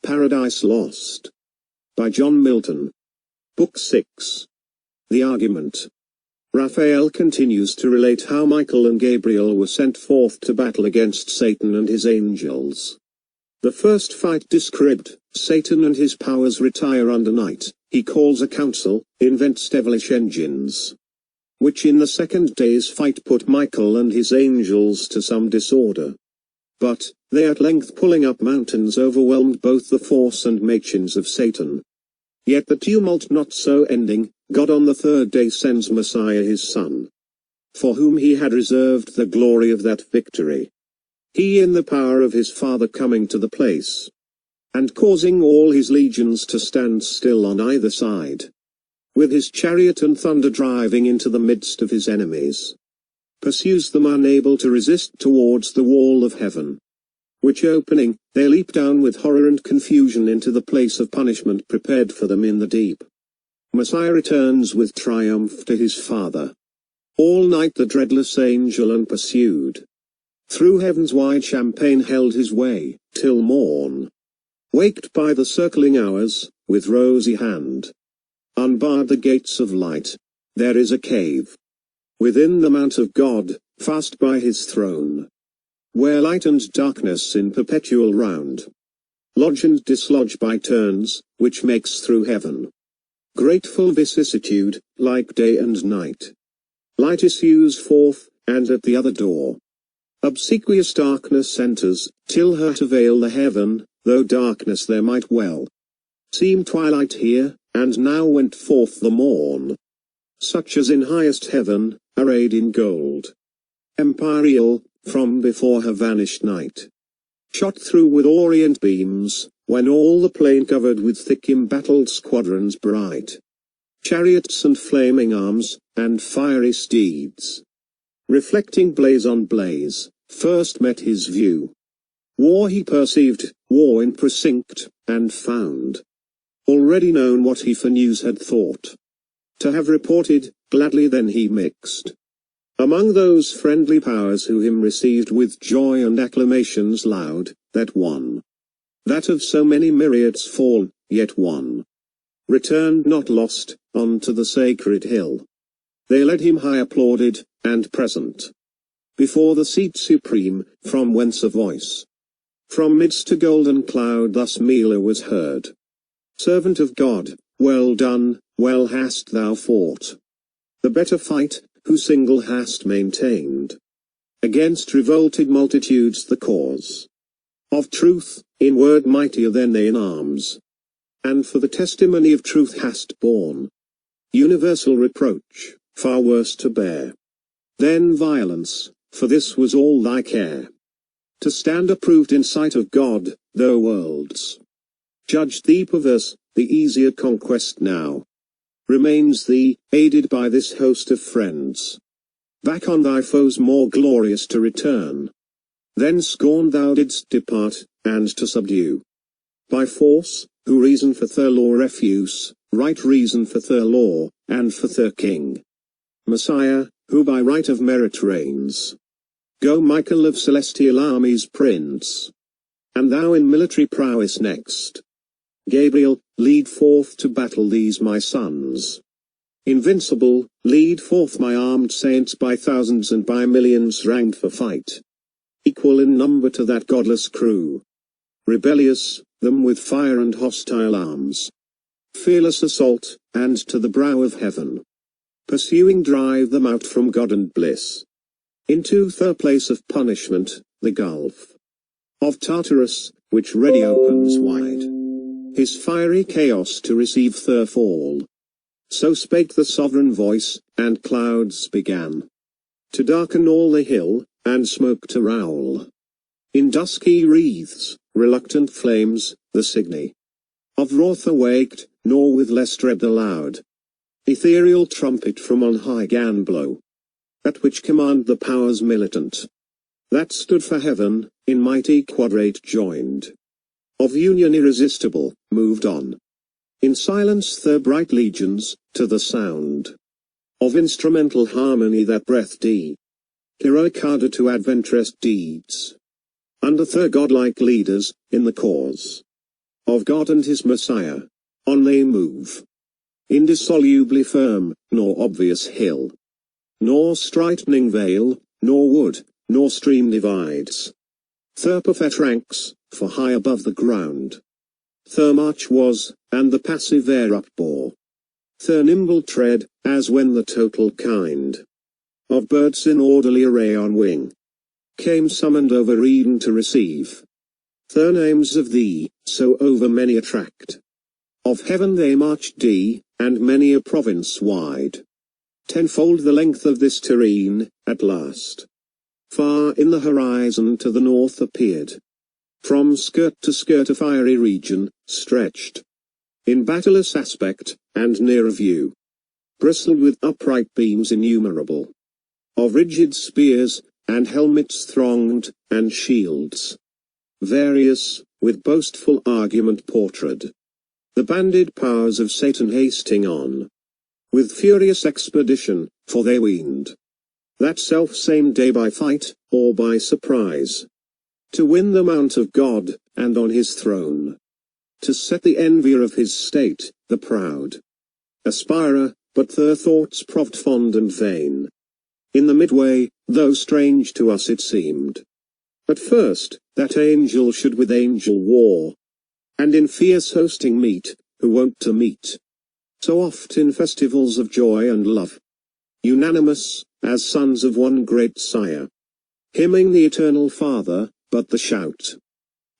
Paradise Lost. By John Milton. Book 6. The Argument. Raphael continues to relate how Michael and Gabriel were sent forth to battle against Satan and his angels. The first fight described, Satan and his powers retire under night, he calls a council, invents devilish engines, which in the second day's fight put Michael and his angels to some disorder. But, they at length pulling up mountains overwhelmed both the force and machins of Satan. Yet the tumult not so ending, God on the third day sends Messiah his Son, for whom he had reserved the glory of that victory. He in the power of his Father coming to the place, and causing all his legions to stand still on either side, with his chariot and thunder driving into the midst of his enemies, pursues them unable to resist towards the wall of heaven, which opening, they leap down with horror and confusion into the place of punishment prepared for them in the deep. Messiah returns with triumph to his Father. All night the dreadless angel unpursued, through heaven's wide champaign held his way, till morn. Waked by the circling hours, with rosy hand, unbarred the gates of light. There is a cave within the mount of God, fast by his throne, where light and darkness in perpetual round lodge and dislodge by turns, which makes through heaven grateful vicissitude, like day and night. Light issues forth, and at the other door obsequious darkness enters, till her to veil the heaven, though darkness there might well seem twilight here, and now went forth the morn, such as in highest heaven, arrayed in gold, empyreal, from before her vanished night, shot through with orient beams, when all the plain covered with thick embattled squadrons bright, chariots and flaming arms, and fiery steeds, reflecting blaze on blaze, first met his view. War he perceived, war in precinct, and found already known what he for news had thought to have reported, gladly then he mixed among those friendly powers who him received with joy and acclamations loud, that one, that of so many myriads fall, yet one, returned not lost, unto the sacred hill. They led him high applauded, and present before the seat supreme, from whence a voice from midst a golden cloud thus mealer was heard. Servant of God, well done, well hast thou fought the better fight, who single hast maintained against revolted multitudes the cause of truth, in word mightier than they in arms, and for the testimony of truth hast borne universal reproach, far worse to bear than violence, for this was all thy care, to stand approved in sight of God, though worlds judged thee perverse. The easier conquest now remains thee, aided by this host of friends, back on thy foes more glorious to return. Then scorn thou didst depart, and to subdue by force, who reason for their law refuse, right reason for their law, and for their king, Messiah, who by right of merit reigns. Go Michael of celestial armies prince, and thou in military prowess next. Gabriel, lead forth to battle these my sons. Invincible, lead forth my armed saints by thousands and by millions ranked for fight, equal in number to that godless crew. Rebellious, them with fire and hostile arms. Fearless assault, and to the brow of heaven, pursuing drive them out from God and bliss, into their place of punishment, the gulf of Tartarus, which ready opens wide his fiery chaos to receive their fall. So spake the sovereign voice, and clouds began to darken all the hill, and smoke to rowl in dusky wreaths, reluctant flames, the signy of wrath awaked, nor with less dread the loud ethereal trumpet from on high gan blow, that which command the powers militant, that stood for heaven, in mighty quadrate joined, of union irresistible, moved on in silence their bright legions, to the sound of instrumental harmony that breathed heroic ardor to adventurous deeds, under their godlike leaders, in the cause of God and his Messiah. On they move. Indissolubly firm, nor obvious hill, nor straightening vale, nor wood, nor stream divides. Their perfect ranks, for high above the ground. Their march was, and the passive air upbore. Their nimble tread, as when the total kind of birds in orderly array on wing came summoned over Eden to receive their names of thee, so over many a tract of heaven they marched thee, and many a province wide. Tenfold the length of this terrene, at last, far in the horizon to the north appeared. From skirt to skirt a fiery region, stretched in battleless aspect, and nearer view, bristled with upright beams innumerable, of rigid spears, and helmets thronged, and shields various, with boastful argument portrayed. The banded powers of Satan hasting on, with furious expedition, for they weened that self-same day by fight, or by surprise, to win the mount of God, and on his throne, to set the envier of his state, the proud aspirer, but their thoughts proved fond and vain. In the midway, though strange to us it seemed, at first, that angel should with angel war, and in fierce hosting meet, who wont to meet so oft in festivals of joy and love, unanimous, as sons of one great sire, hymning the eternal Father. But the shout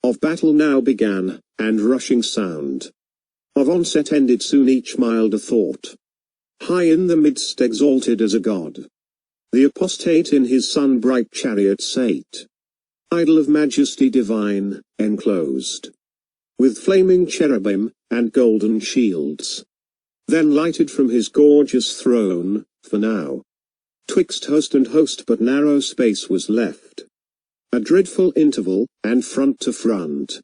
of battle now began, and rushing sound of onset ended soon each milder thought. High in the midst exalted as a god, the apostate in his sun-bright chariot sate, idol of majesty divine, enclosed with flaming cherubim, and golden shields. Then lighted from his gorgeous throne, for now, twixt host and host but narrow space was left. A dreadful interval, and front to front,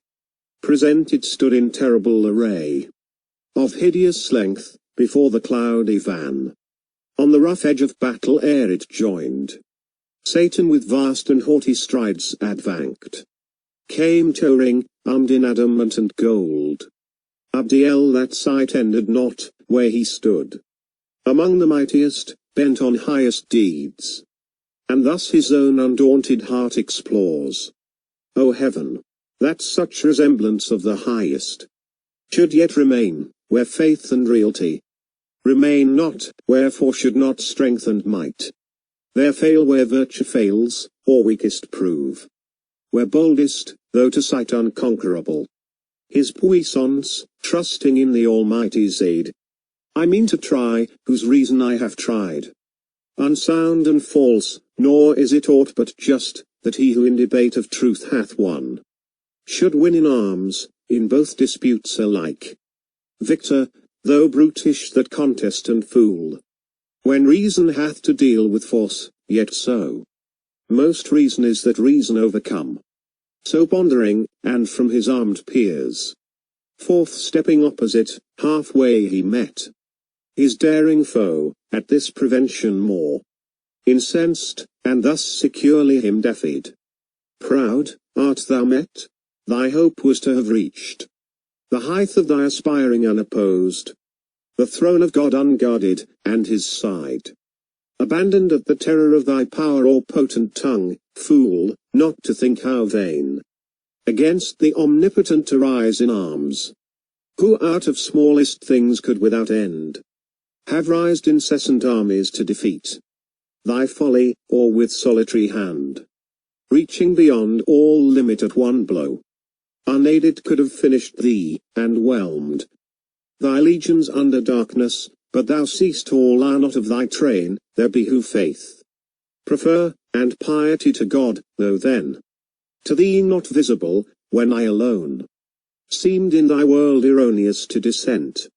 presented stood in terrible array, of hideous length, before the cloudy van. On the rough edge of battle ere it joined, Satan with vast and haughty strides advanced, came towering, armed in adamant and gold. Abdiel that sight ended not, where he stood, among the mightiest, bent on highest deeds. And thus his own undaunted heart explores. O heaven, that such resemblance of the highest should yet remain, where faith and reality remain not, wherefore should not strength and might there fail where virtue fails, or weakest prove, where boldest, though to sight unconquerable, his puissance, trusting in the Almighty's aid, I mean to try, whose reason I have tried. Unsound and false, nor is it aught but just, that he who in debate of truth hath won, should win in arms, in both disputes alike. Victor, though brutish that contest and fool, when reason hath to deal with force, yet so most reason is that reason overcome. So pondering, and from his armed peers, forth stepping opposite, halfway he met his daring foe, at this prevention more incensed, and thus securely him defied. Proud, art thou met? Thy hope was to have reached the height of thy aspiring unopposed, the throne of God unguarded, and his side abandoned at the terror of thy power or potent tongue, fool, not to think how vain against the omnipotent to rise in arms, who out of smallest things could without end have rised incessant armies to defeat thy folly, or with solitary hand, reaching beyond all limit at one blow, unaided could have finished thee, and whelmed thy legions under darkness, but thou seest all are not of thy train, there be who faith prefer, and piety to God, though then to thee not visible, when I alone seemed in thy world erroneous to dissent.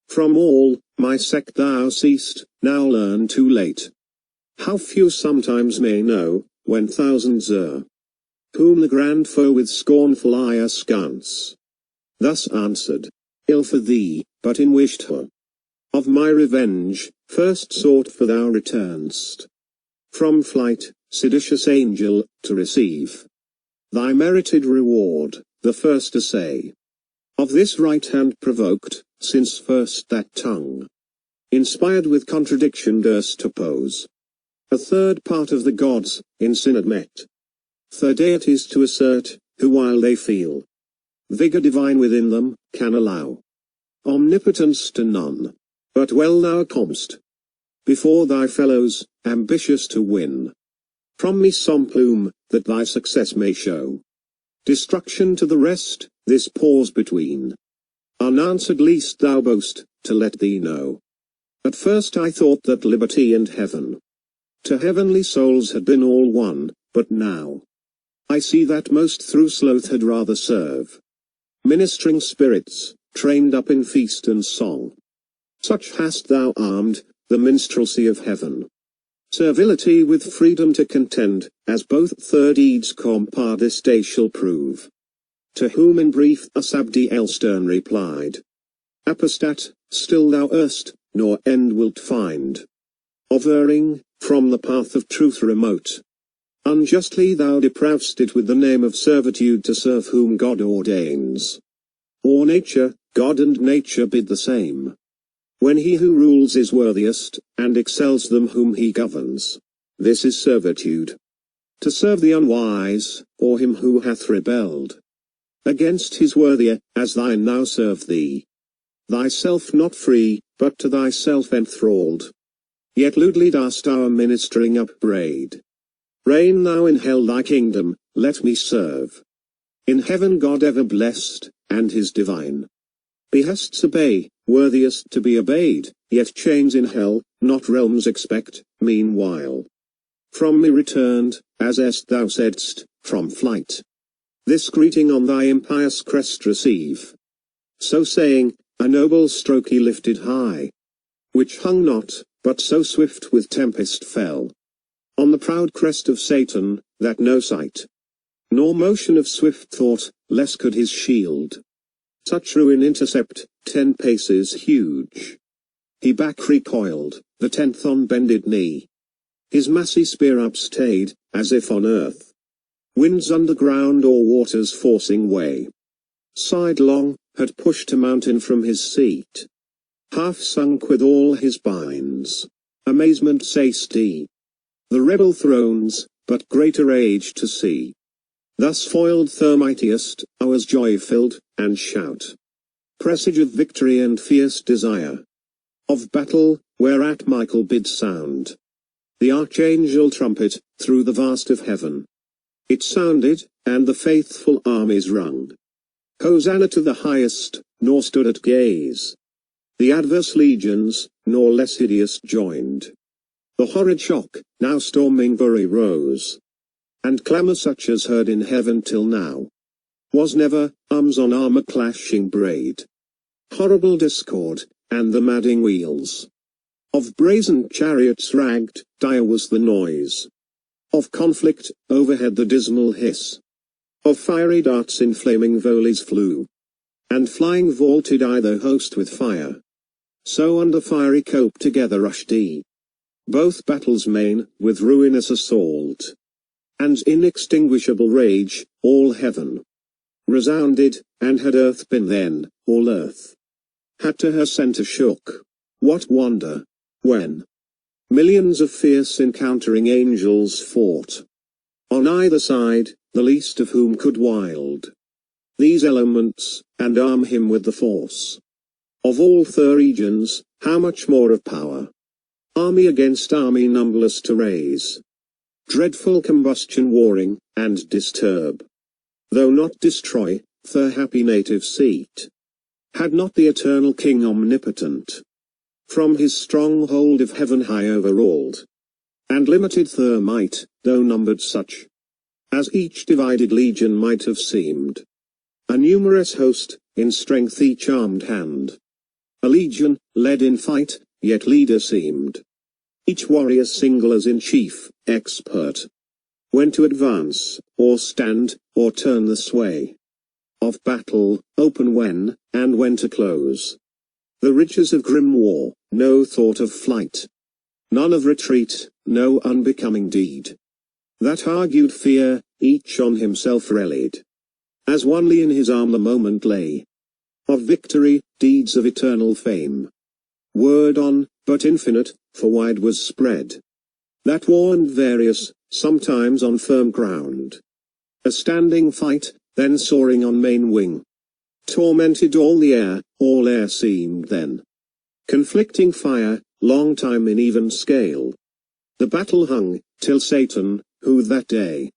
From all, my sect thou seest, now learn too late, how few sometimes may know, when thousands err, whom the grand foe with scornful eye askance. Thus answered, ill for thee, but in wished her of my revenge, first sought for thou return'st from flight, seditious angel, to receive thy merited reward, the first essay Of this right hand provoked, since first that tongue, inspired with contradiction durst oppose, a third part of the gods, in synod met, third deities to assert, who while they feel vigor divine within them, can allow omnipotence to none, but well thou comest before thy fellows, ambitious to win from me some plume, that thy success may show destruction to the rest. This pause between unanswered least thou boast, to let thee know. At first I thought that liberty and heaven to heavenly souls had been all one, but now I see that most through sloth had rather serve ministering spirits, trained up in feast and song. Such hast thou armed the minstrelsy of heaven. Servility with freedom to contend, as both third deeds compare this day shall prove. To whom in brief Asabdiel stern replied, Apostat, still thou erst, nor end wilt find of erring, from the path of truth remote. Unjustly thou deprav'st it with the name of servitude to serve whom God ordains. Or nature, God and nature bid the same. When he who rules is worthiest, and excels them whom he governs, this is servitude. To serve the unwise, or him who hath rebelled against his worthier, as thine now serve thee. Thyself not free, but to thyself enthralled. Yet lewdly dost our ministering upbraid. Reign thou in hell thy kingdom, let me serve. In heaven God ever blessed, and his divine behests obey, worthiest to be obeyed, yet chains in hell, not realms expect, meanwhile. From me returned, as est thou saidst, from flight. This greeting on thy impious crest receive. So saying, a noble stroke he lifted high, which hung not, but so swift with tempest fell on the proud crest of Satan, that no sight nor motion of swift thought, less could his shield such ruin intercept. 10 paces huge he back recoiled, the 10th on bended knee, his massy spear upstayed, as if on earth winds underground or waters forcing way, sidelong, had pushed a mountain from his seat, half sunk with all his binds. Amazement say'st he, the rebel thrones, but greater age to see. Thus foiled the mightiest, ours joy filled, and shout, presage of victory and fierce desire of battle, whereat Michael bid sound the archangel trumpet, through the vast of heaven. It sounded, and the faithful armies rung Hosanna to the highest, nor stood at gaze the adverse legions, nor less hideous joined. The horrid shock, now storming fury rose, and clamour such as heard in heaven till now was never, arms on armour clashing braid, horrible discord, and the madding wheels of brazen chariots ragged. Dire was the noise of conflict, overhead the dismal hiss of fiery darts in flaming volleys flew, and flying vaulted either host with fire. So under fiery cope together rushed he, both battles main, with ruinous assault, and inextinguishable rage. All heaven resounded, and had earth been then, all earth had to her centre shook. What wonder, when millions of fierce encountering angels fought on either side, the least of whom could wield these elements, and arm him with the force of all the regions, how much more of power, army against army numberless to raise, dreadful combustion warring, and disturb, though not destroy, the happy native seat, had not the eternal King omnipotent, from his stronghold of heaven high overawed, and limited the might, though numbered such, as each divided legion might have seemed, a numerous host, in strength each armed hand, a legion, led in fight, yet leader seemed, each warrior single as in chief, expert, when to advance, or stand, or turn the sway of battle, open when, and when to close the riches of grim war, no thought of flight, none of retreat, no unbecoming deed that argued fear, each on himself rallied, as onely in his arm the moment lay, of victory, deeds of eternal fame. Word on, but infinite, for wide was spread. That warned various, sometimes on firm ground. A standing fight, then soaring on main wing. Tormented all air seemed then. Conflicting fire, long time in even scale. The battle hung, till Satan, who that day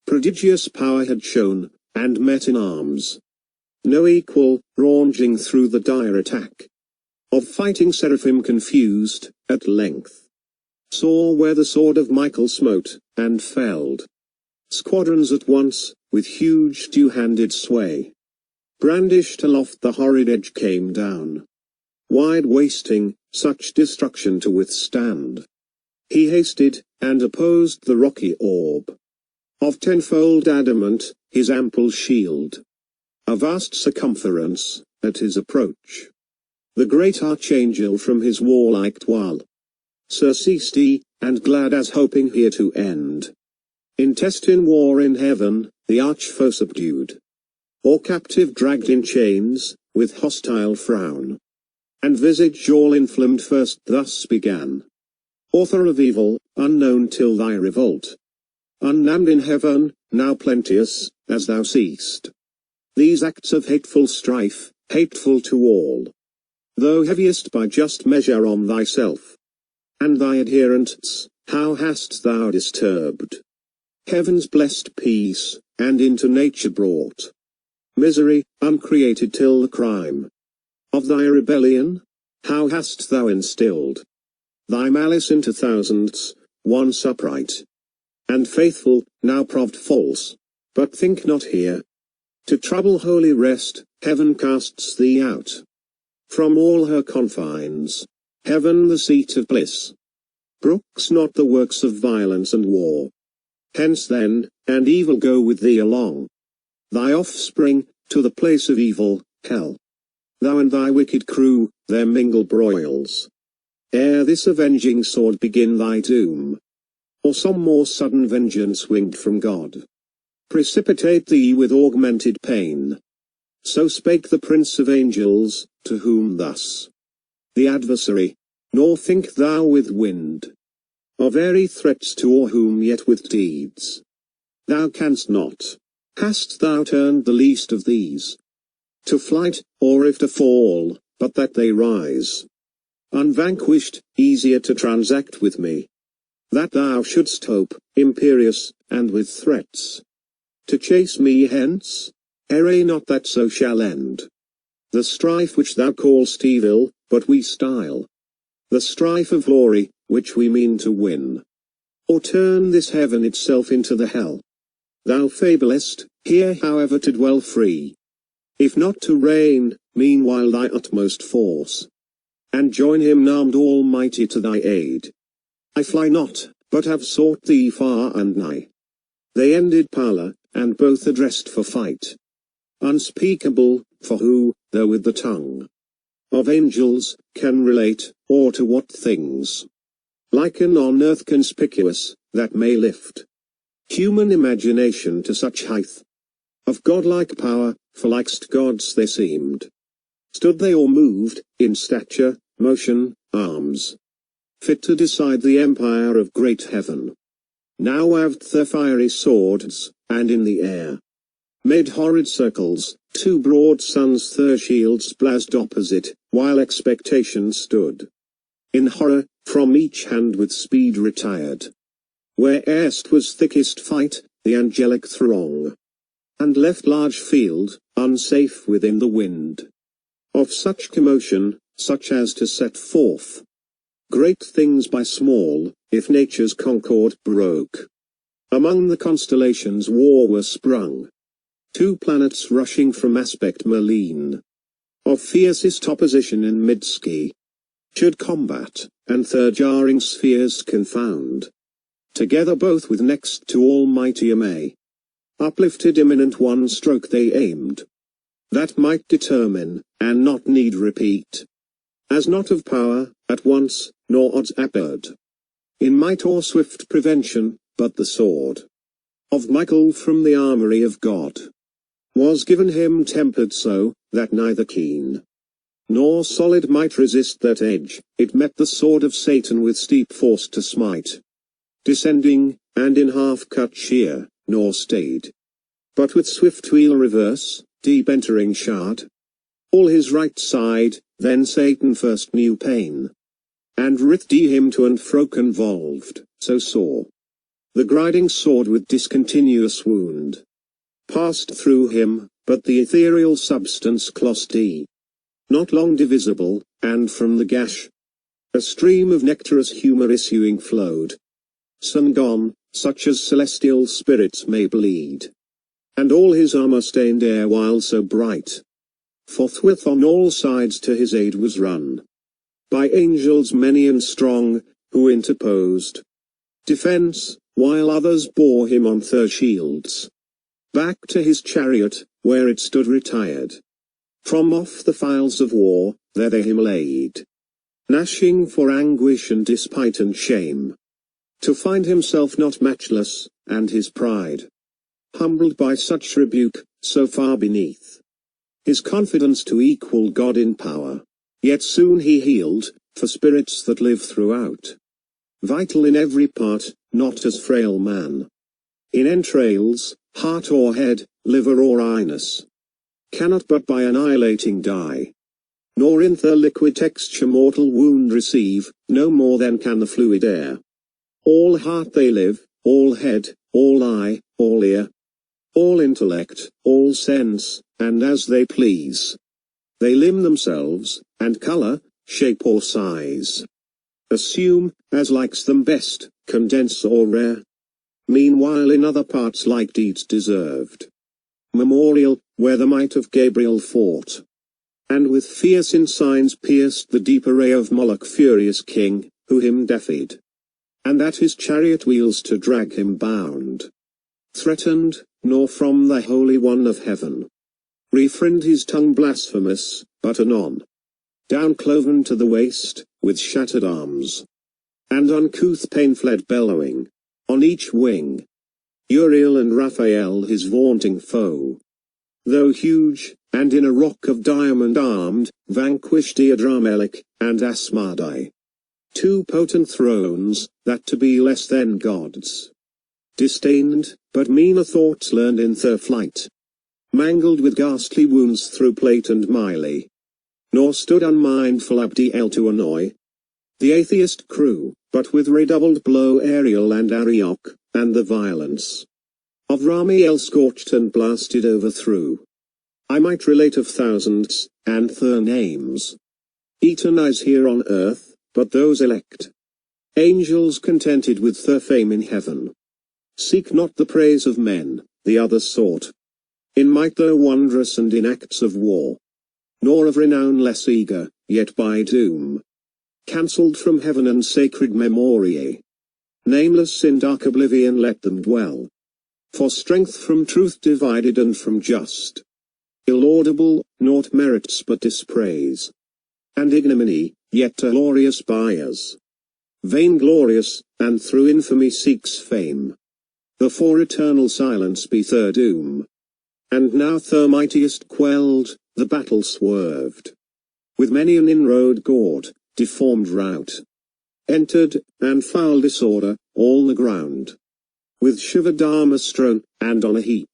prodigious power had shown, and met in arms. No equal, ranging through the dire attack of fighting seraphim confused, at length saw where the sword of Michael smote, and felled squadrons at once, with huge two-handed sway. Brandished aloft the horrid edge came down, wide wasting, such destruction to withstand. He hasted, and opposed the rocky orb of tenfold adamant, his ample shield, a vast circumference, at his approach. The great archangel from his warlike toil surceased he, and glad as hoping here to end intestine war in heaven, the arch-foe subdued, or captive dragged in chains, with hostile frown and visage all inflamed first thus began. Author of evil, unknown till thy revolt, unnamed in heaven, now plenteous, as thou seest. These acts of hateful strife, hateful to all, though heaviest by just measure on thyself and thy adherents, how hast thou disturbed heaven's blessed peace, and into nature brought misery, uncreated till the crime of thy rebellion? How hast thou instilled thy malice into thousands, once upright and faithful, now proved false? But think not here to trouble holy rest. Heaven casts thee out from all her confines. Heaven, the seat of bliss, brooks not the works of violence and war. Hence then, and evil go with thee along, thy offspring, to the place of evil, hell. Thou and thy wicked crew, there mingle broils, ere this avenging sword begin thy doom, or some more sudden vengeance winged from God precipitate thee with augmented pain. So spake the Prince of Angels, to whom thus the adversary, nor think thou with wind of airy threats to awe whom yet with deeds thou canst not. Hast thou turned the least of these to flight, or if to fall, but that they rise unvanquished, easier to transact with me, that thou shouldst hope, imperious, and with threats to chase me hence? Array not that so shall end the strife which thou call'st evil, but we style the strife of glory, which we mean to win. Or turn this heaven itself into the hell thou fablest, here however to dwell free, if not to reign, meanwhile thy utmost force, and join him armed almighty to thy aid. I fly not, but have sought thee far and nigh. They ended parlor, and both addressed for fight unspeakable, for who, though with the tongue of angels, can relate, or to what things liken on earth conspicuous, that may lift human imagination to such height of godlike power, for likest gods they seemed. Stood they or moved, in stature, motion, arms, fit to decide the empire of great heaven. Now waved their fiery swords, and in the air made horrid circles, two broad suns their shields blazed opposite, while expectation stood in horror, from each hand with speed retired, where erst was thickest fight, the angelic throng, and left large field, unsafe within the wind of such commotion, such as to set forth great things by small, if nature's concord broke. Among the constellations war were sprung, two planets rushing from aspect malign, of fiercest opposition in mid-ski, should combat, and their jarring spheres confound, together both with next to almighty May. Uplifted imminent one stroke they aimed, that might determine, and not need repeat, as not of power, at once, nor odds absurd, in might or swift prevention, but the sword of Michael from the armory of God. was given him tempered so, that neither keen nor solid might resist that edge. It met the sword of Satan with steep force to smite, descending, and in half cut sheer, nor stayed, but with swift wheel reverse, deep entering shard, all his right side. Then Satan first knew pain, and writhed him to and fro convolved, so sore the griding sword with discontinuous wound passed through him, but the ethereal substance clost not long divisible, and from the gash a stream of nectarous humour issuing flowed, sun gone, such as celestial spirits may bleed, and all his armour stained erewhile so bright. Forthwith on all sides to his aid was run, by angels many and strong, who interposed defence, while others bore him on their shields back to his chariot, where it stood retired from off the files of war. There they him laid, gnashing for anguish and despite and shame, to find himself not matchless, and his pride humbled by such rebuke, so far beneath his confidence to equal God in power. Yet soon he healed, for spirits that live throughout, vital in every part, not as frail man, in entrails, heart or head, liver or inus, cannot but by annihilating die, nor in their liquid texture mortal wound receive, no more than can the fluid air. All heart they live, all head, all eye, all ear, all intellect, all sense, and as they please, they limn themselves, and colour, shape or size, assume, as likes them best, condense or rare. Meanwhile in other parts like deeds deserved memorial, where the might of Gabriel fought, and with fierce ensigns pierced the deep array of Moloch furious king, who him defied, and at his chariot wheels to drag him bound, threatened, nor from the Holy One of heaven refrained his tongue blasphemous, but anon, down cloven to the waist, with shattered arms, and uncouth pain fled bellowing, on each wing, Uriel and Raphael his vaunting foe, though huge, and in a rock of diamond armed, vanquished Iadramelech, and Asmodai, two potent thrones, that to be less than gods disdained, but meaner thoughts learned in their flight, mangled with ghastly wounds through plate and melee, nor stood unmindful Abdiel to annoy the atheist crew, but with redoubled blow Ariel and Arioch, and the violence of Ramiel scorched and blasted overthrew. I might relate of thousands, and their names, eaten as here on earth, but those elect angels contented with their fame in heaven seek not the praise of men, the others sought in might though wondrous and in acts of war, nor of renown less eager, yet by doom cancelled from heaven and sacred memoriae. Nameless in dark oblivion let them dwell, for strength from truth divided and from just, illaudable, naught merits but dispraise, and ignominy, yet glorious by us, vainglorious, and through infamy seeks fame. Before eternal silence be their doom. And now their mightiest quelled, the battle swerved, with many an inroad gored, deformed rout, entered, and foul disorder, all the ground, with shivered armour strewn, and on a heap,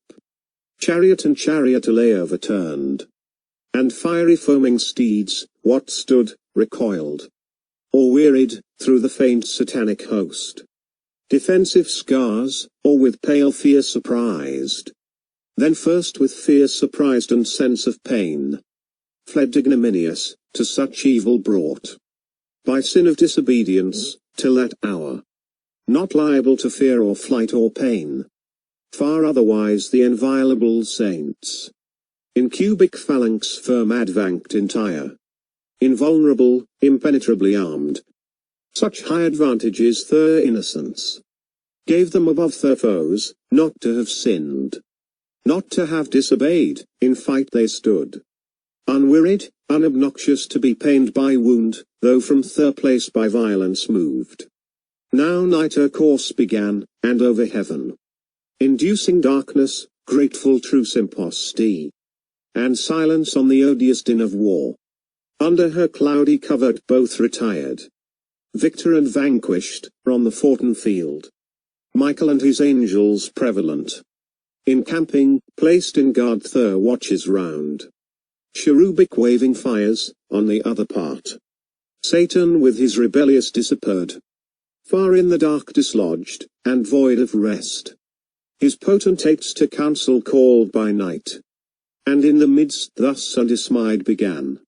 chariot and charioteer lay overturned, and fiery foaming steeds, what stood, recoiled, or wearied, through the faint satanic host, defensive scars, or with pale fear surprised. Then first with fear surprised and sense of pain, fled ignominious, to such evil brought by sin of disobedience, till that hour, not liable to fear or flight or pain. Far otherwise the inviolable saints, in cubic phalanx firm advanced entire, invulnerable, impenetrably armed. Such high advantages their innocence gave them above their foes, not to have sinned, not to have disobeyed, in fight they stood, unwearied, unobnoxious to be pained by wound, though from their place by violence moved. Now night her course began, and over heaven, inducing darkness, grateful truce imposti, and silence on the odious din of war. Under her cloudy covert both retired, victor and vanquished, on the foughten field. Michael and his angels prevalent, encamping, placed in guard their watches round. Cherubic waving fires, on the other part. Satan with his rebellious disappeared, far in the dark dislodged, and void of rest. His potentates to council called by night, and in the midst thus undismayed began.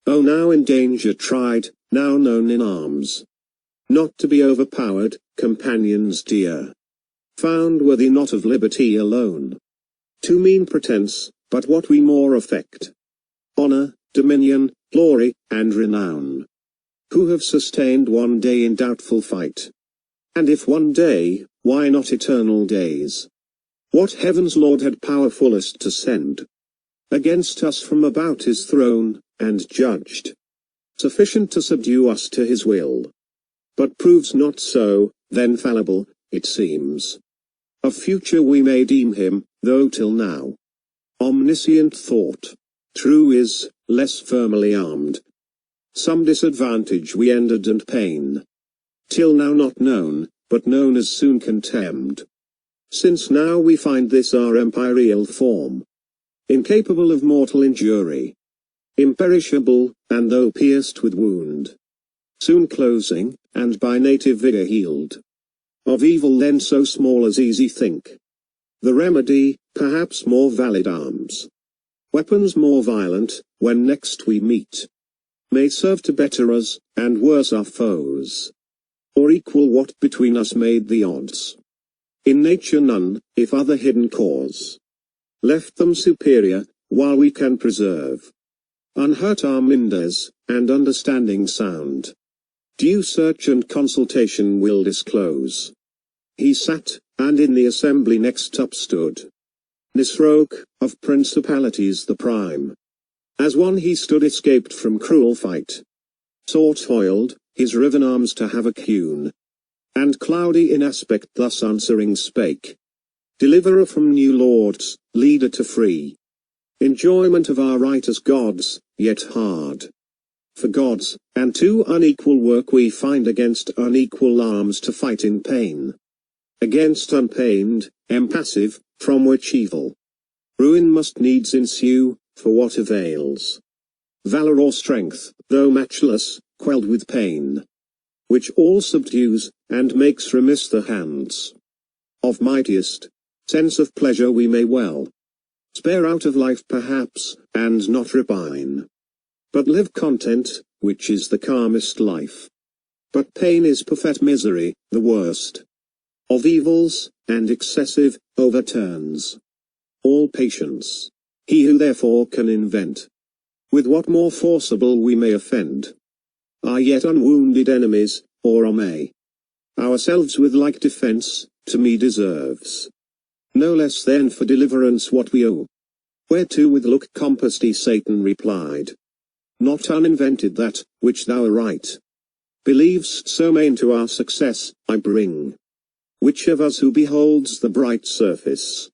O now in danger tried, now known in arms, not to be overpowered, companions dear, found worthy not of liberty alone. Too mean pretense, but what we more affect, honor, dominion, glory, and renown, who have sustained one day in doubtful fight. And if one day, why not eternal days? What heaven's Lord had power fullest to send against us from about his throne, and judged sufficient to subdue us to his will, but proves not so, then fallible, it seems. Of future we may deem him, though till now omniscient thought, true is, less firmly armed. Some disadvantage we ended and pain, till now not known, but known as soon contemned. Since now we find this our imperial form, incapable of mortal injury, imperishable, and though pierced with wound, soon closing, and by native vigor healed. Of evil then so small as easy think, the remedy, perhaps more valid arms. Weapons more violent, when next we meet, may serve to better us, and worse our foes, or equal what between us made the odds. In nature none, if other hidden cause, left them superior, while we can preserve unhurt our minders, and understanding sound. Due search and consultation will disclose. He sat, and in the assembly next up stood, Nisroch, of principalities the prime. As one he stood escaped from cruel fight, sore toiled, his riven arms to havoc hewn, and cloudy in aspect thus answering spake. Deliverer from new lords, leader to free enjoyment of our right as gods, yet hard for gods, and to unequal work we find against unequal arms to fight in pain. Against unpained, impassive, from which evil ruin must needs ensue, for what avails valor or strength, though matchless, quelled with pain, which all subdues, and makes remiss the hands of mightiest. Sense of pleasure we may well spare out of life perhaps, and not repine, but live content, which is the calmest life. But pain is perfect misery, the worst of evils, and excessive, overturns all patience. He who therefore can invent with what more forcible we may offend our yet unwounded enemies, or may ourselves with like defense, to me deserves no less than for deliverance what we owe. Whereto with look compassed he Satan replied, not uninvented that, which thou aright believes so main to our success, I bring. Which of us who beholds the bright surface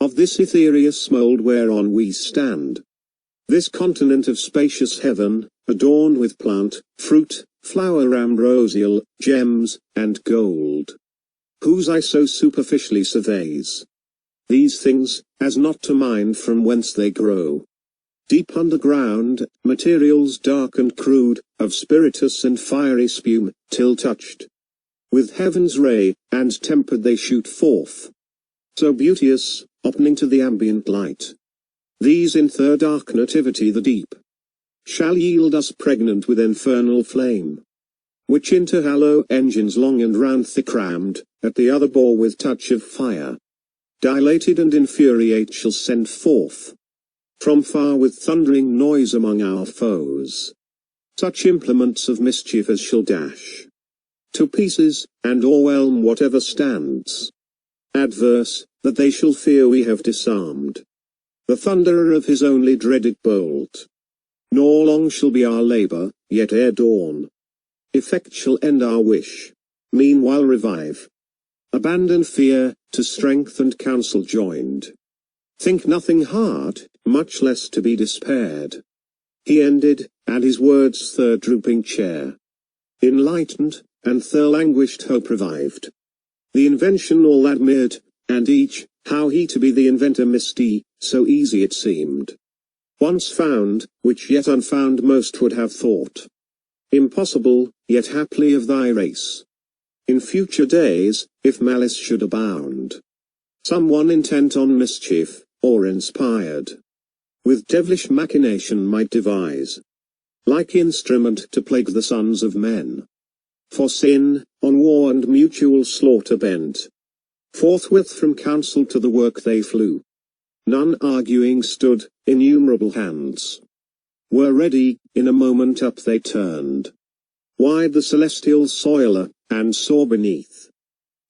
of this ethereous mould whereon we stand, this continent of spacious heaven, adorned with plant, fruit, flower ambrosial, gems, and gold, whose eye so superficially surveys these things, as not to mind from whence they grow, deep underground, materials dark and crude, of spirituous and fiery spume, till touched with heaven's ray, and tempered they shoot forth, so beauteous, opening to the ambient light. These in their dark nativity the deep shall yield us pregnant with infernal flame, which into hollow engines long and round thick crammed, at the other bore with touch of fire, dilated and infuriate shall send forth from far with thundering noise among our foes such implements of mischief as shall dash to pieces, and o'erwhelm whatever stands adverse, that they shall fear we have disarmed the thunderer of his only dreaded bolt. Nor long shall be our labor, yet ere dawn effect shall end our wish. Meanwhile revive, abandon fear, to strength and counsel joined, Think nothing hard, much less to be despaired. He ended, and his words third drooping chair. Enlightened, and their languished hope revived. The invention all admired, and each, how he to be the inventor misty, so easy it seemed. Once found, which yet unfound most would have thought impossible, yet haply of thy race. In future days, if malice should abound, someone intent on mischief, or inspired with devilish machination might devise like instrument to plague the sons of men. For sin, on war and mutual slaughter bent, forthwith from council to the work they flew. None arguing stood, innumerable hands were ready, in a moment up they turned wide the celestial soil, and saw beneath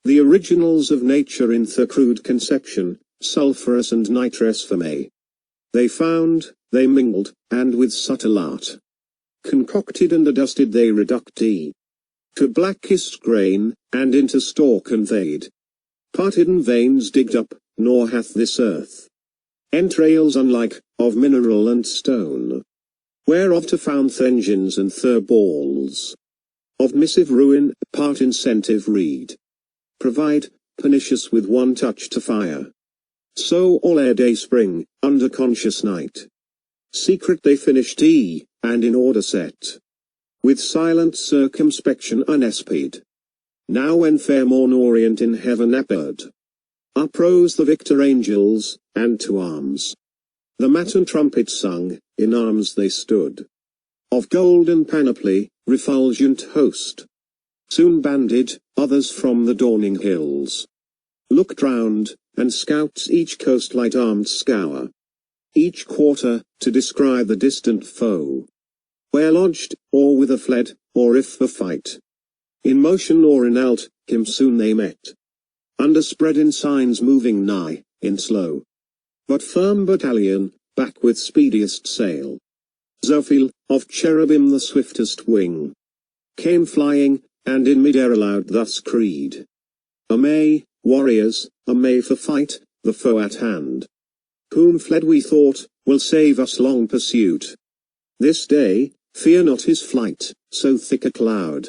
the originals of nature in their crude conception, sulphurous and nitrous verme. They found, they mingled, and with subtle art concocted and adjusted they reductee to blackest grain, and into store conveyed parted in veins digged up, nor hath this earth entrails unlike, of mineral and stone, whereof to found th' engines and thir balls of missive ruin, part incentive reed, provide, pernicious with one touch to fire. So all ere day spring, under conscious night, secret they finished and in order set, with silent circumspection unespied. Now when fair morn orient in heaven appeared, uprose the victor angels, and to arms the matin trumpet sung, in arms they stood, of golden panoply, refulgent host. Soon banded, others from the dawning hills looked round, and scouts each coast light-armed scour each quarter, to descry the distant foe, where lodged, or whither fled, or if for fight in motion or in alt, him soon they met, underspread in signs moving nigh, in slow but firm battalion, back with speediest sail. Zophiel, of cherubim the swiftest wing, came flying, and in mid-air aloud thus creed: Amay, warriors, amay for fight, the foe at hand, whom fled we thought, will save us long pursuit. This day, fear not his flight, so thick a cloud.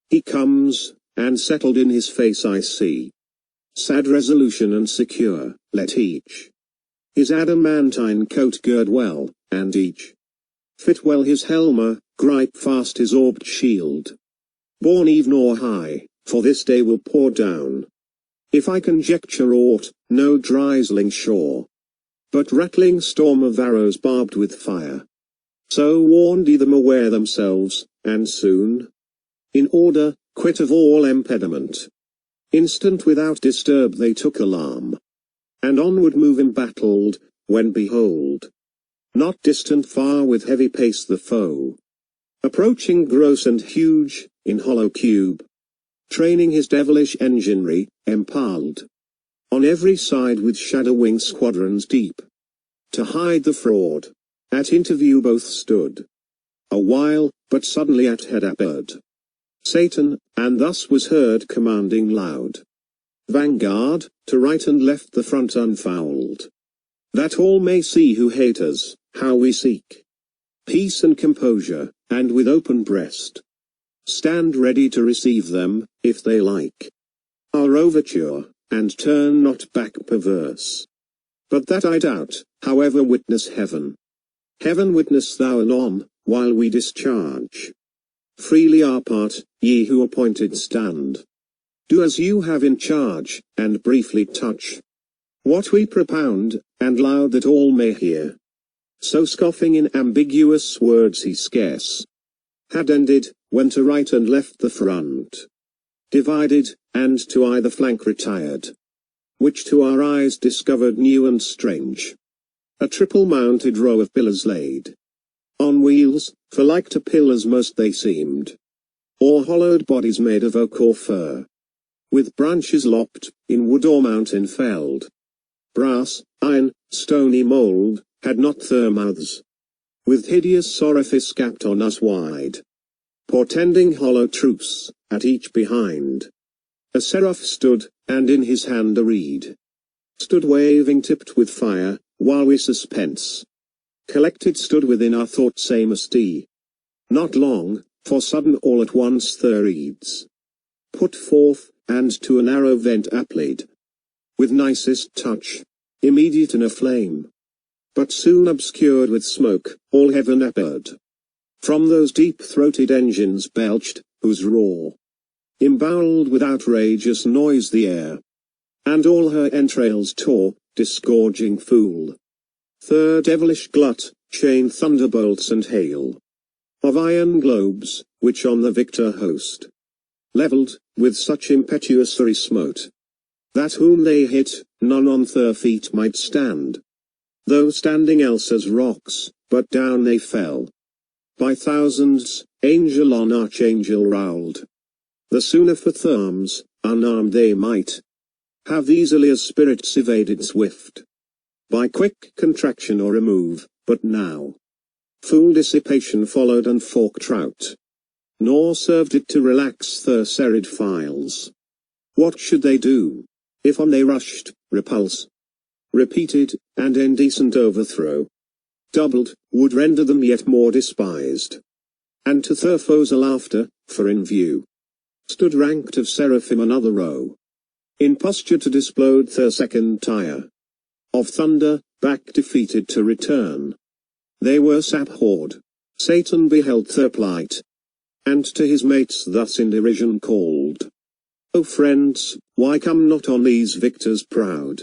He comes, and settled in his face I see sad resolution and secure, let each his adamantine coat gird well, and each fit well his helmet, gripe fast his orbed shield. Born even or high, for this day will pour down, if I conjecture aught, no drizzling shore, but rattling storm of arrows barbed with fire. So warned he them aware themselves, and soon, in order, quit of all impediment, instant without disturb they took alarm, and onward move embattled, when behold, not distant far with heavy pace the foe, approaching gross and huge, in hollow cube, training his devilish enginery, empaled on every side with shadow-winged squadrons deep, to hide the fraud. At interview both stood a while, but suddenly at head appeared Satan, and thus was heard commanding loud: Vanguard, to right and left the front unfouled, that all may see who hate us, how we seek peace and composure, and with open breast stand ready to receive them, if they like our overture, and turn not back perverse. But that I doubt, however witness heaven. Heaven witness thou anon, while we discharge freely our part, ye who appointed stand. Do as you have in charge, and briefly touch what we propound, and loud that all may hear. So scoffing in ambiguous words he scarce had ended, when to right and left the front divided, and to either flank retired, which to our eyes discovered new and strange a triple-mounted row of pillars laid on wheels, for like to pillars most they seemed, or hollowed bodies made of oak or fir, with branches lopped, in wood or mountain felled. Brass, iron, stony mould, had not their mouths, with hideous orifice capped on us wide, portending hollow truce, at each behind a seraph stood, and in his hand a reed, stood waving tipped with fire, while we suspense collected stood within our thoughts aimlessly. Not long, for sudden all at once the reeds put forth, and to a narrow vent applied, with nicest touch, immediate in a flame, but soon obscured with smoke, all heaven appeared. From those deep-throated engines belched, whose roar emboweled with outrageous noise the air, and all her entrails tore, disgorging fool. The devilish glut, chain thunderbolts and hail of iron globes, which on the victor host levelled, with such impetuous fury smote, that whom they hit, none on their feet might stand, though standing else as rocks, but down they fell. By thousands, angel on archangel rowled. The sooner for therms, unarmed they might have easily as spirits evaded swift, by quick contraction or remove, but now full dissipation followed and forked trout, nor served it to relax their serried files. What should they do? If on they rushed, repulse repeated, and indecent overthrow doubled, would render them yet more despised. And to their foes a laughter, for in view stood ranked of seraphim another row, in posture to displode their second tire of thunder, back defeated to return. They were abhorred. Satan beheld their plight, and to his mates thus in derision called, O friends, why come not on these victors proud?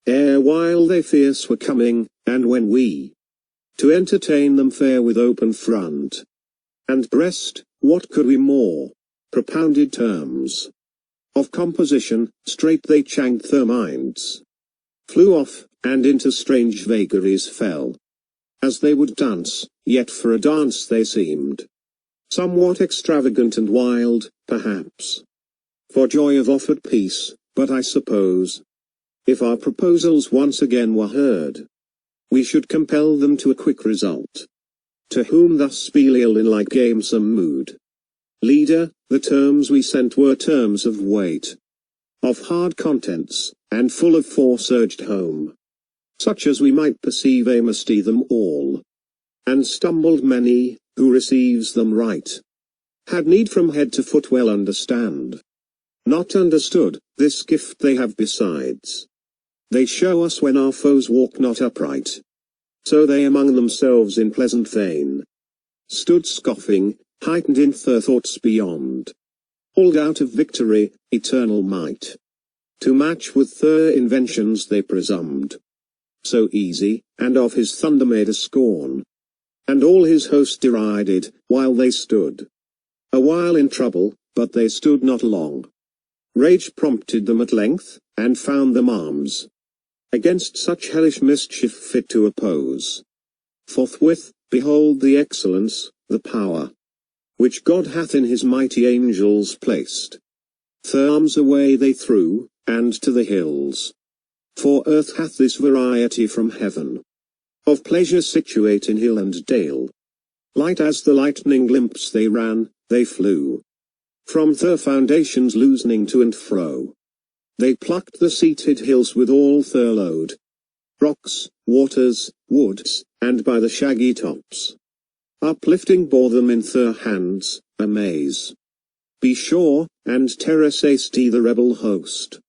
Ere while they fierce were coming, and when we to entertain them fair with open front and breast, what could we more? Propounded terms of composition, straight they chanked their minds, flew off, and into strange vagaries fell. As they would dance, yet for a dance they seemed somewhat extravagant and wild, perhaps, for joy of offered peace, but I suppose, if our proposals once again were heard, we should compel them to a quick result. To whom thus Belial in like gamesome mood, Leader, the terms we sent were terms of weight, of hard contents, and full of force urged home, such as we might perceive aimlessly them all, and stumbled many, who receives them right, had need from head to foot well understand. Not understood, this gift they have besides. They show us when our foes walk not upright. So they among themselves in pleasant vein stood scoffing, heightened in their thoughts beyond all doubt of victory, eternal might, to match with their inventions they presumed so easy, and of his thunder made a scorn, and all his host derided, while they stood a while in trouble, but they stood not long. Rage prompted them at length, and found them arms against such hellish mischief fit to oppose. Forthwith, behold the excellence, the power, which God hath in his mighty angels placed. Their arms away they threw, and to the hills. For earth hath this variety from heaven, of pleasure situate in hill and dale. Light as the lightning glimpse they ran, they flew, from their foundations loosening to and fro. They plucked the seated hills with all their load, rocks, waters, woods, and by the shaggy tops, uplifting bore them in their hands, amaze. Be sure, and terror seized the rebel host,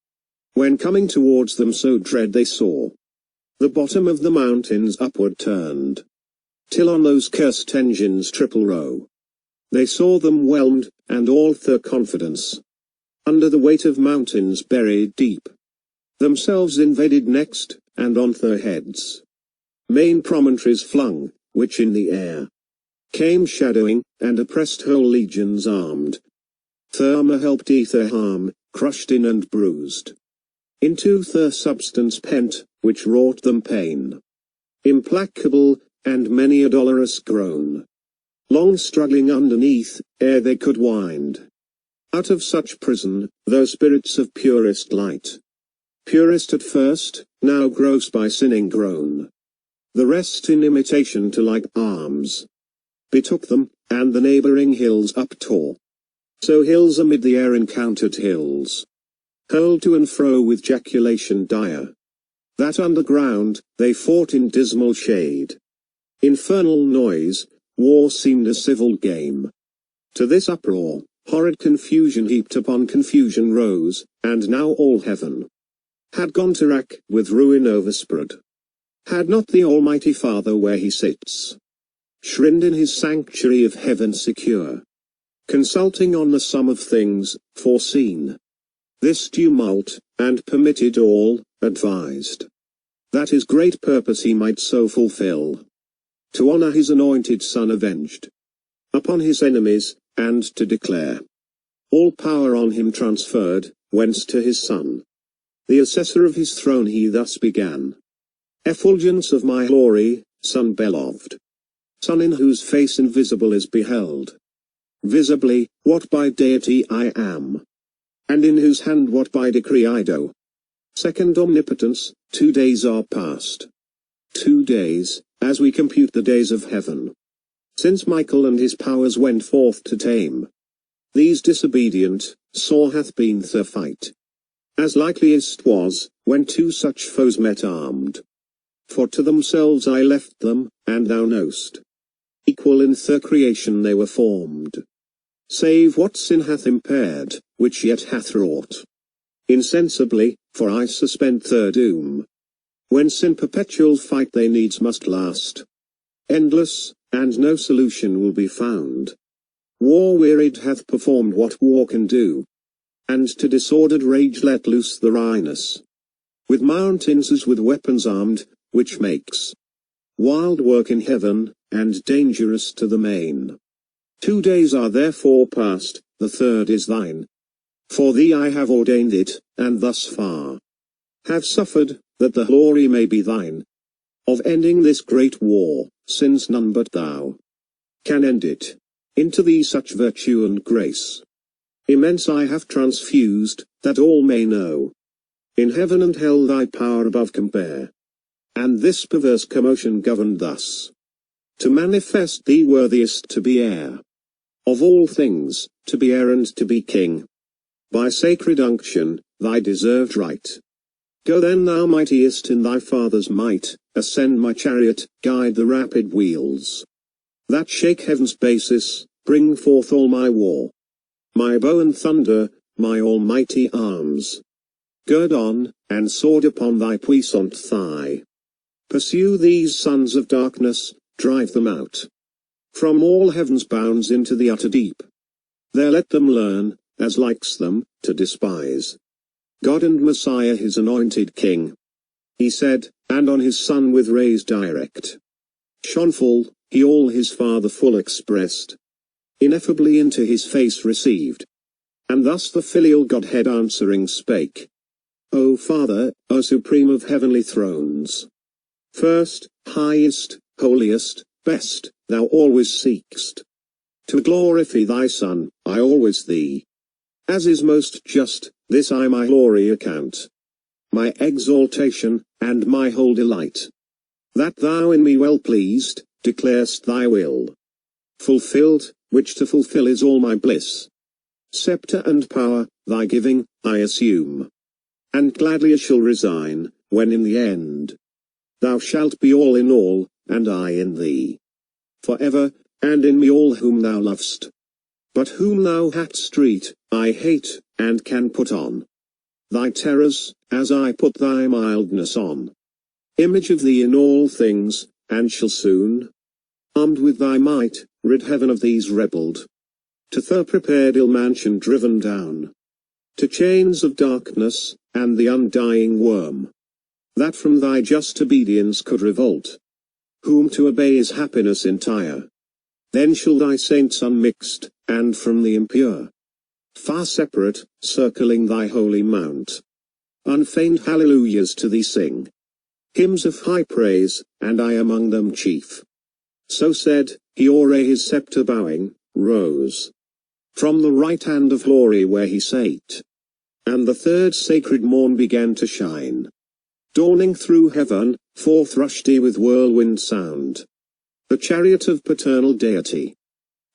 when coming towards them so dread they saw the bottom of the mountains upward turned, till on those cursed engines triple row, they saw them whelmed, and all their confidence under the weight of mountains buried deep, themselves invaded next, and on their heads main promontories flung, which in the air came shadowing, and oppressed whole legions armed. Therma helped their harm, crushed in and bruised into their substance pent, which wrought them pain implacable, and many a dolorous groan, long struggling underneath, ere they could wind out of such prison, though spirits of purest light. Purest at first, now gross by sinning grown. The rest in imitation to like arms betook them, and the neighbouring hills uptore. So hills amid the air encountered hills, hurled to and fro with jaculation dire. that underground, they fought in dismal shade. Infernal noise, war seemed a civil game. To this uproar, horrid confusion heaped upon confusion rose, and now all heaven had gone to rack, with ruin overspread. Had not the Almighty Father where he sits, shrined in his sanctuary of heaven secure, consulting on the sum of things foreseen, this tumult, and permitted all, advised, that his great purpose he might so fulfill, to honor his anointed Son avenged upon his enemies, and to declare all power on him transferred, whence to his Son, the assessor of his throne, he thus began. Effulgence of my glory, Son beloved, Son in whose face invisible is beheld visibly what by deity I am, and in whose hand what by decree I do. Second omnipotence, 2 days are past. 2 days, as we compute the days of heaven, since Michael and his powers went forth to tame these disobedient, sore hath been the fight, as likeliest was, when two such foes met armed. For to themselves I left them, and thou know'st, equal in the creation they were formed, save what sin hath impaired, which yet hath wrought insensibly, for I suspend their doom. When sin perpetual fight they needs must last, endless, and no solution will be found. War wearied hath performed what war can do, and to disordered rage let loose the Rhinus, with mountains as with weapons armed, which makes wild work in heaven, and dangerous to the main. 2 days are therefore past, the third is thine. For thee I have ordained it, and thus far have suffered, that the glory may be thine, of ending this great war, since none but thou can end it. Into thee such virtue and grace immense I have transfused, that all may know, in heaven and hell thy power above compare, and this perverse commotion governed thus, to manifest thee worthiest to be heir of all things, to be heir and to be king, by sacred unction, thy deserved right. Go then thou mightiest in thy Father's might, ascend my chariot, guide the rapid wheels that shake heaven's basis, bring forth all my war, my bow and thunder, my almighty arms. Gird on, and sword upon thy puissant thigh. Pursue these sons of darkness, drive them out from all heaven's bounds into the utter deep. There let them learn, as likes them, to despise God and Messiah his anointed King. He said, and on his Son with rays direct shone full, he all his Father full expressed, ineffably into his face received. And thus the filial Godhead answering spake, O Father, O supreme of heavenly thrones, first, highest, holiest, best, thou always seekst to glorify thy Son, I always thee. As is most just, this I my glory account, my exaltation, and my whole delight, that thou in me well pleased, declarest thy will fulfilled, which to fulfill is all my bliss. Scepter and power, thy giving, I assume, and gladly shall resign, when in the end thou shalt be all in all, and I in thee, for ever, and in me all whom thou lovest. But whom thou hadst treat, I hate, and can put on thy terrors, as I put thy mildness on. Image of thee in all things, and shall soon, armed with thy might, rid heaven of these rebelled, to the prepared ill mansion driven down, to chains of darkness, and the undying worm, that from thy just obedience could revolt, whom to obey is happiness entire. Then shall thy saints unmixed, and from the impure, far separate, circling thy holy mount, unfeigned hallelujahs to thee sing, hymns of high praise, and I among them chief. So said, he o'er his scepter bowing, rose from the right hand of glory where he sate, and the third sacred morn began to shine. Dawning through heaven, forth rushed he with whirlwind sound, the chariot of paternal deity,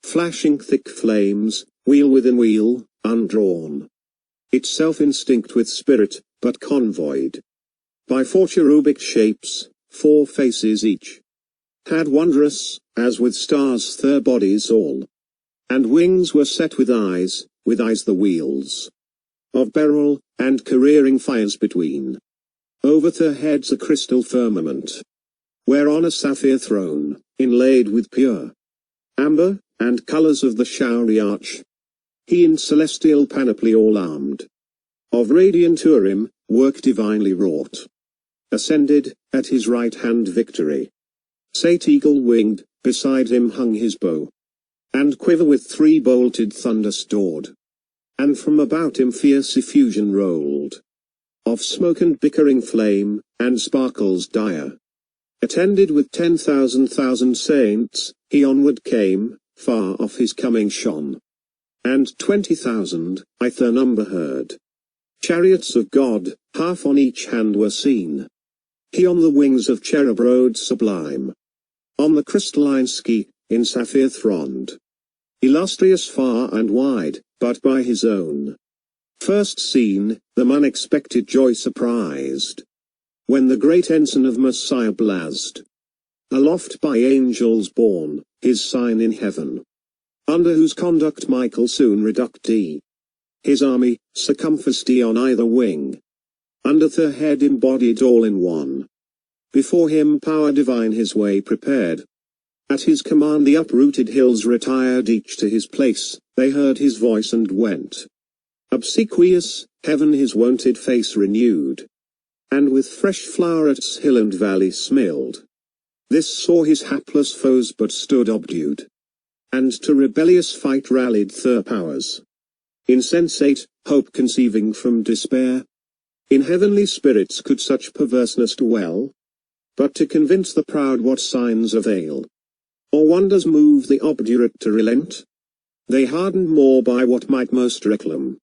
flashing thick flames, wheel within wheel, undrawn, itself instinct with spirit, but convoyed by 4 cherubic shapes, 4 faces each. Had wondrous, as with stars their bodies all. And wings were set with eyes the wheels of beryl, and careering fires between. Over their heads a crystal firmament, whereon a sapphire throne, inlaid with pure amber, and colours of the showery arch. He in celestial panoply all armed, of radiant Urim, work divinely wrought, ascended, at his right hand victory. Sate eagle-winged, beside him hung his bow, and quiver with 3 bolted thunder stored. And from about him fierce effusion rolled, of smoke and bickering flame, and sparkles dire. Attended with 10,000 saints, he onward came, far off his coming shone. And 20,000, I their number heard. Chariots of God, half on each hand were seen. He on the wings of cherub rode sublime. On the crystalline ski, in sapphire thronged. Illustrious far and wide, but by his own first seen, them unexpected joy surprised. When the great ensign of Messiah blazed, aloft by angels borne, his sign in heaven, under whose conduct Michael soon reductee. His army, circumfused on either wing, under their head embodied all in one. Before him power divine his way prepared. At his command the uprooted hills retired each to his place, they heard his voice and went. Obsequious, heaven his wonted face renewed, and with fresh flowerets hill and valley smilled. This saw his hapless foes but stood obdued, and to rebellious fight rallied their powers. Insensate, hope conceiving from despair, in heavenly spirits could such perverseness dwell? But to convince the proud what signs avail, or wonders move the obdurate to relent? They hardened more by what might most reclaim,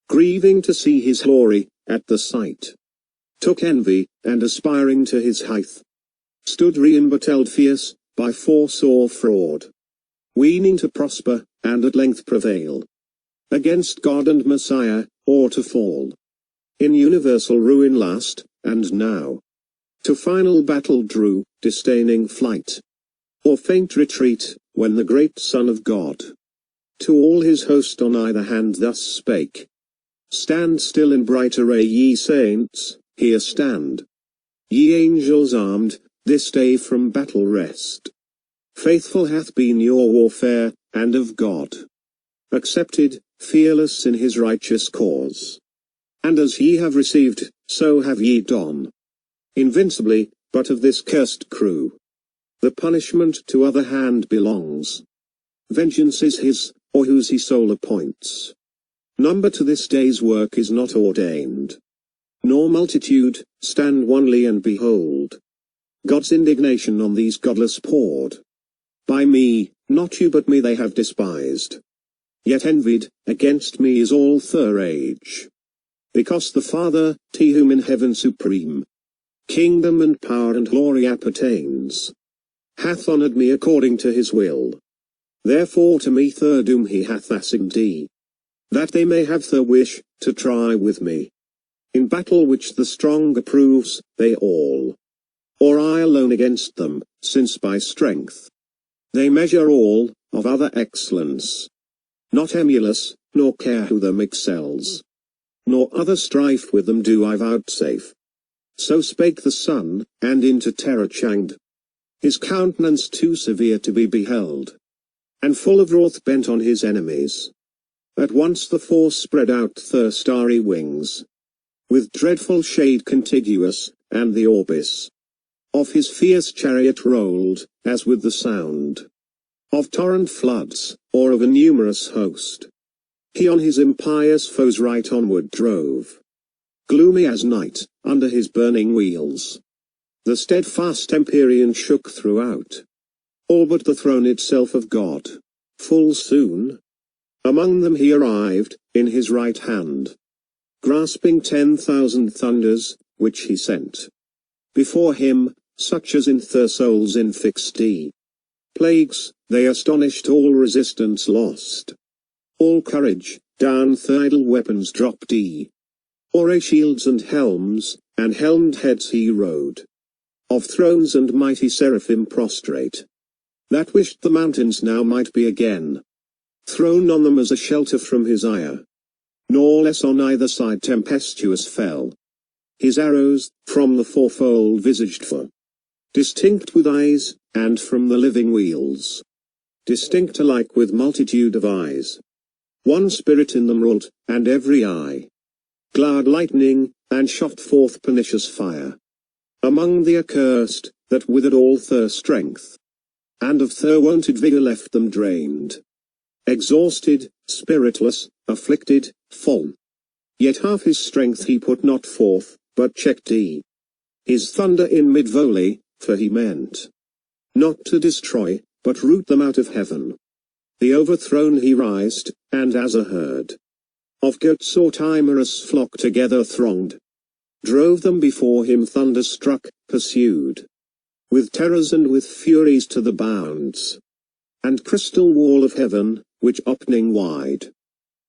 grieving to see his glory, at the sight. Took envy, and aspiring to his height, stood re-embattled fierce, by force or fraud, weening to prosper, and at length prevail, against God and Messiah, or to fall in universal ruin last, and now to final battle drew, disdaining flight, or faint retreat, when the great Son of God to all his host on either hand thus spake. Stand still in bright array, ye saints, here stand. Ye angels armed, this day from battle rest. Faithful hath been your warfare, and of God accepted, fearless in his righteous cause. And as ye have received, so have ye done. Invincibly, but of this cursed crew the punishment to other hand belongs. Vengeance is his, or whose he sole appoints. Number to this day's work is not ordained, nor multitude. Stand onely and behold God's indignation on these godless poured. By me, not you but me they have despised, yet envied, against me is all their age. Because the Father, to whom in heaven supreme kingdom and power and glory appertains, hath honoured me according to his will. Therefore to me their doom he hath assigned, that they may have their wish, to try with me. In battle which the strong approves, they all, or I alone against them, since by strength they measure all, of other excellence, not emulous, nor care who them excels, nor other strife with them do I vouchsafe. So spake the Son, and into terror changed, his countenance too severe to be beheld, and full of wrath bent on his enemies. At once the force spread out their starry wings, with dreadful shade contiguous, and the orbis of his fierce chariot rolled, as with the sound of torrent floods, or of a numerous host. He on his impious foes right onward drove, gloomy as night, under his burning wheels. The steadfast empyrean shook throughout, all but the throne itself of God. Full soon among them he arrived, in his right hand, grasping 10,000 thunders, which he sent before him, such as in their souls infixed plagues. They astonished, all resistance lost, all courage, down their idle weapons dropped. O'er shields and helms, and helmed heads he rode. Of thrones and mighty seraphim prostrate, that wished the mountains now might be again thrown on them as a shelter from his ire. Nor less on either side tempestuous fell his arrows, from the fourfold visaged foe, distinct with eyes, and from the living wheels, distinct alike with multitude of eyes. One spirit in them ruled, and every eye glowered lightning, and shot forth pernicious fire. Among the accursed, that withered all their strength, and of their wonted vigor left them drained, exhausted, spiritless, afflicted, fallen. Yet half his strength he put not forth, but checked his thunder in mid-volley, for he meant not to destroy, but root them out of heaven. The overthrown he rised, and as a herd of goats or timorous flock together thronged, drove them before him thunderstruck, pursued with terrors and with furies to the bounds and crystal wall of heaven, which opening wide,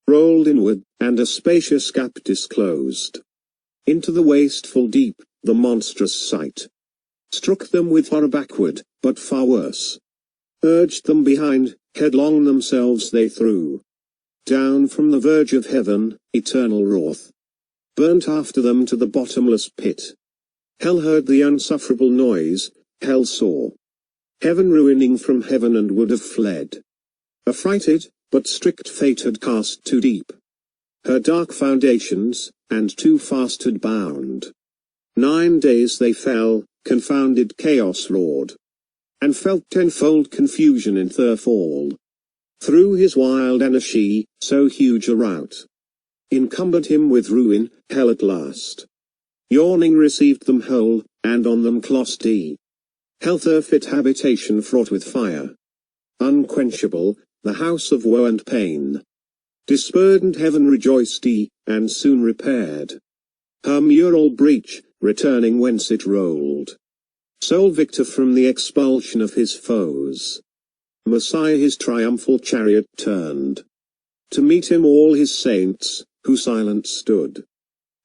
rolled inward, and a spacious gap disclosed. Into the wasteful deep, the monstrous sight struck them with horror backward, but far worse, urged them behind, headlong themselves they threw down from the verge of heaven, eternal wrath burnt after them to the bottomless pit. Hell heard the unsufferable noise, hell saw heaven ruining from heaven and would have fled. Affrighted, but strict fate had cast too deep her dark foundations, and too fast had bound. 9 days they fell, confounded chaos roared, and felt tenfold confusion in their fall. Through his wild anarchy, so huge a rout encumbered him with ruin, hell at last yawning received them whole, and on them clost hell their fit habitation fraught with fire unquenchable, the house of woe and pain. Disburdened heaven rejoiced and soon repaired her mural breach, returning whence it rolled, sole victor from the expulsion of his foes. Messiah his triumphal chariot turned to meet him all his saints, who silent stood,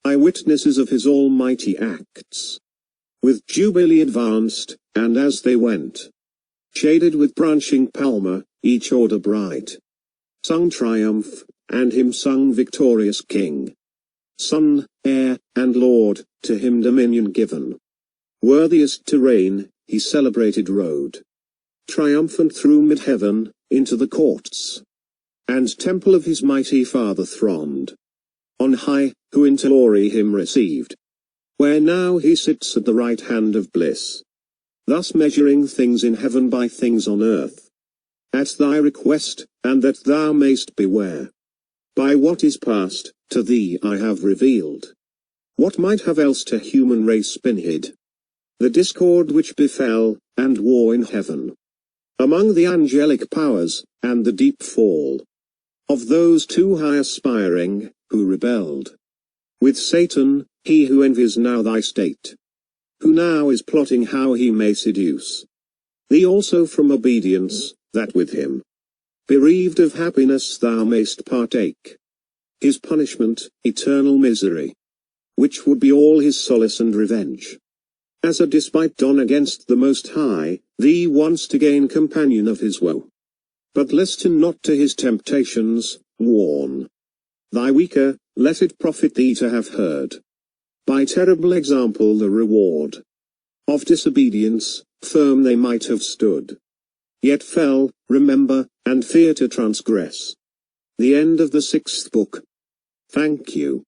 eyewitnesses of his almighty acts. With jubilee advanced, and as they went, shaded with branching palmer, each order bright sung triumph, and him sung victorious King. Son, heir, and Lord, to him dominion given. Worthiest to reign, he celebrated rode triumphant through mid-heaven, into the courts and temple of his mighty Father thronged on high, who into glory him received, where now he sits at the right hand of bliss, thus measuring things in heaven by things on earth, at thy request, and that thou mayst beware. By what is past, to thee I have revealed what might have else to human race been hid, the discord which befell, and war in heaven, among the angelic powers, and the deep fall of those too high aspiring, who rebelled with Satan, he who envies now thy state, who now is plotting how he may seduce thee also from obedience, that with him, bereaved of happiness, thou mayst partake his punishment, eternal misery, which would be all his solace and revenge. As a despite done against the Most High, thee wants to gain companion of his woe. But listen not to his temptations, warn thy weaker, let it profit thee to have heard by terrible example the reward of disobedience. Firm they might have stood, yet fell, remember, and fear to transgress. The end of the 6th book. Thank you.